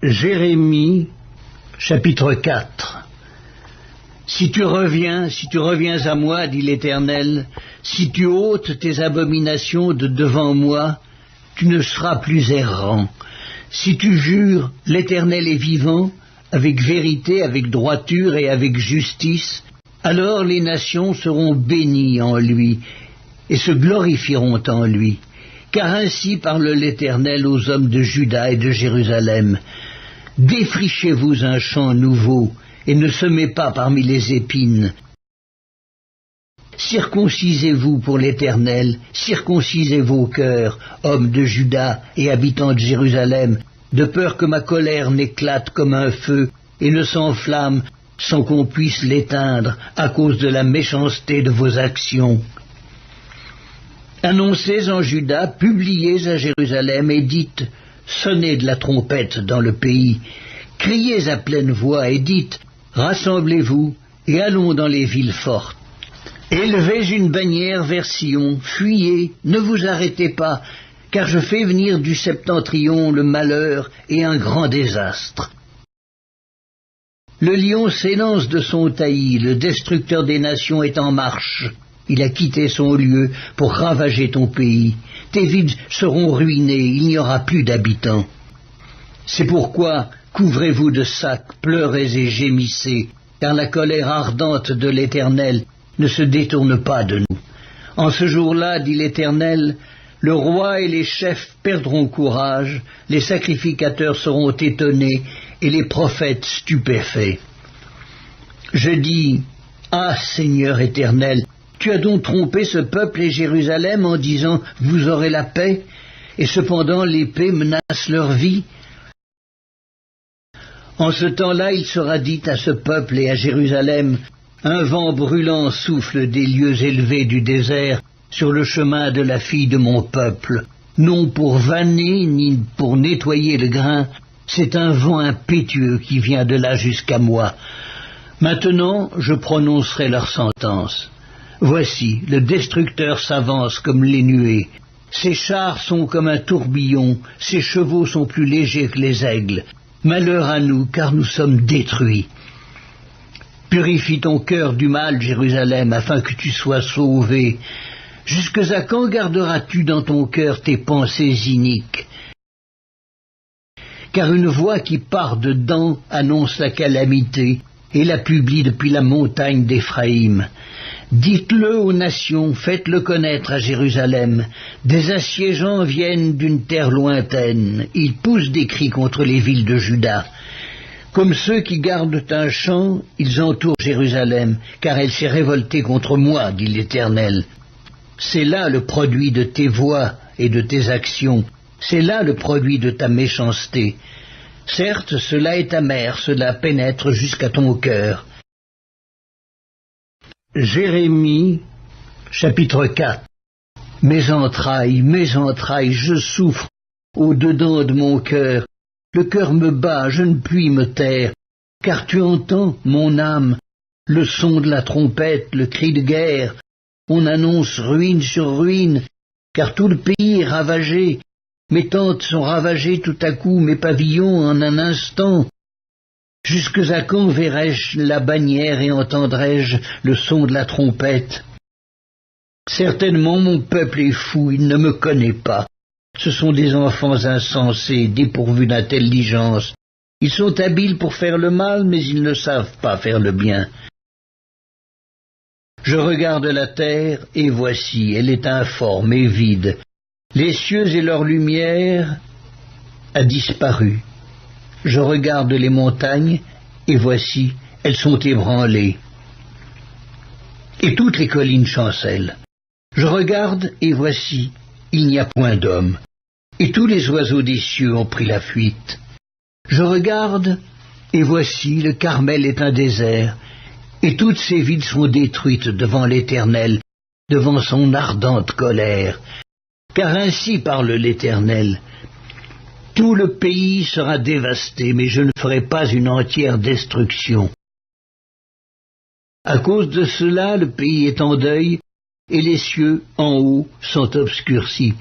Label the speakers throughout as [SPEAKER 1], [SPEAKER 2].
[SPEAKER 1] Jérémie, chapitre 4. Si tu reviens à moi, dit l'Éternel, si tu ôtes tes abominations de devant moi, tu ne seras plus errant. Si tu jures, l'Éternel est vivant, avec vérité, avec droiture et avec justice, alors les nations seront bénies en lui, et se glorifieront en lui. Car ainsi parle l'Éternel aux hommes de Juda et de Jérusalem. Défrichez-vous un champ nouveau, et ne semez pas parmi les épines. Circoncisez-vous pour l'Éternel, circoncisez vos cœurs, hommes de Juda et habitants de Jérusalem, de peur que ma colère n'éclate comme un feu et ne s'enflamme sans qu'on puisse l'éteindre à cause de la méchanceté de vos actions. Annoncez en Juda, publiez à Jérusalem et dites, sonnez de la trompette dans le pays, criez à pleine voix et dites, rassemblez-vous et allons dans les villes fortes. Élevez une bannière vers Sion, fuyez, ne vous arrêtez pas, car je fais venir du septentrion le malheur et un grand désastre. Le lion s'élance de son taillis, le destructeur des nations est en marche. Il a quitté son lieu pour ravager ton pays. Tes villes seront ruinées, il n'y aura plus d'habitants. C'est pourquoi couvrez-vous de sacs, pleurez et gémissez, car la colère ardente de l'Éternel ne se détourne pas de nous. En ce jour-là, dit l'Éternel, le roi et les chefs perdront courage, les sacrificateurs seront étonnés et les prophètes stupéfaits. Je dis, ah Seigneur éternel, tu as donc trompé ce peuple et Jérusalem en disant « Vous aurez la paix » et cependant l'épée menace leur vie. En ce temps-là, il sera dit à ce peuple et à Jérusalem « Un vent brûlant souffle des lieux élevés du désert sur le chemin de la fille de mon peuple. Non pour vanner ni pour nettoyer le grain, c'est un vent impétueux qui vient de là jusqu'à moi. Maintenant, je prononcerai leur sentence. Voici, le destructeur s'avance comme les nuées. Ses chars sont comme un tourbillon, ses chevaux sont plus légers que les aigles. Malheur à nous, car nous sommes détruits. Purifie ton cœur du mal, Jérusalem, afin que tu sois sauvé. Jusque à quand garderas-tu dans ton cœur tes pensées iniques? Car une voix qui part dedans annonce la calamité, et la publie depuis la montagne d'Éphraïm. Dites-le aux nations, faites-le connaître à Jérusalem. Des assiégeants viennent d'une terre lointaine. Ils poussent des cris contre les villes de Juda. Comme ceux qui gardent un champ, ils entourent Jérusalem, car elle s'est révoltée contre moi, dit l'Éternel. C'est là le produit de tes voix et de tes actions. C'est là le produit de ta méchanceté. Certes, cela est amer, cela pénètre jusqu'à ton cœur. Jérémie, chapitre 4. Mes entrailles, je souffre au-dedans de mon cœur. Le cœur me bat, je ne puis me taire, car tu entends, mon âme, le son de la trompette, le cri de guerre. On annonce ruine sur ruine, car tout le pays est ravagé. Mes tentes sont ravagées tout à coup, mes pavillons en un instant. Jusque à quand verrai-je la bannière et entendrai-je le son de la trompette? Certainement mon peuple est fou, il ne me connaît pas. Ce sont des enfants insensés, dépourvus d'intelligence. Ils sont habiles pour faire le mal, mais ils ne savent pas faire le bien. Je regarde la terre, et voici, elle est informe et vide. Les cieux et leur lumière a disparu. Je regarde les montagnes, et voici, elles sont ébranlées. Et toutes les collines chancellent. Je regarde, et voici, il n'y a point d'homme. Et tous les oiseaux des cieux ont pris la fuite. Je regarde, et voici, le Carmel est un désert, et toutes ses villes sont détruites devant l'Éternel, devant son ardente colère. Car ainsi parle l'Éternel. Tout le pays sera dévasté, mais je ne ferai pas une entière destruction. À cause de cela, le pays est en deuil, et les cieux, en haut, sont obscurcis.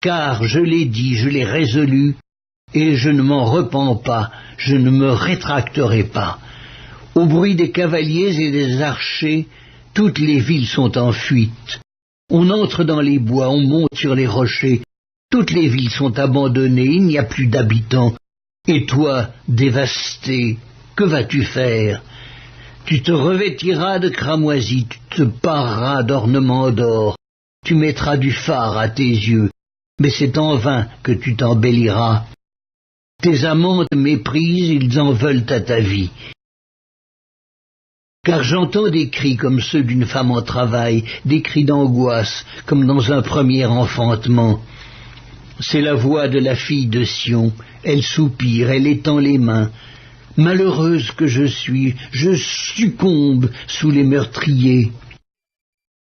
[SPEAKER 1] Car, je l'ai dit, je l'ai résolu, et je ne m'en repens pas, je ne me rétracterai pas. Au bruit des cavaliers et des archers, toutes les villes sont en fuite. On entre dans les bois, on monte sur les rochers, toutes les villes sont abandonnées, il n'y a plus d'habitants. Et toi, dévasté, que vas-tu faire? Tu te revêtiras de cramoisis, tu te pareras d'ornements d'or, tu mettras du fard à tes yeux, mais c'est en vain que tu t'embelliras. Tes amants te méprisent, ils en veulent à ta vie. Car j'entends des cris comme ceux d'une femme en travail, des cris d'angoisse, comme dans un premier enfantement. C'est la voix de la fille de Sion, elle soupire, elle étend les mains. Malheureuse que je suis, je succombe sous les meurtriers.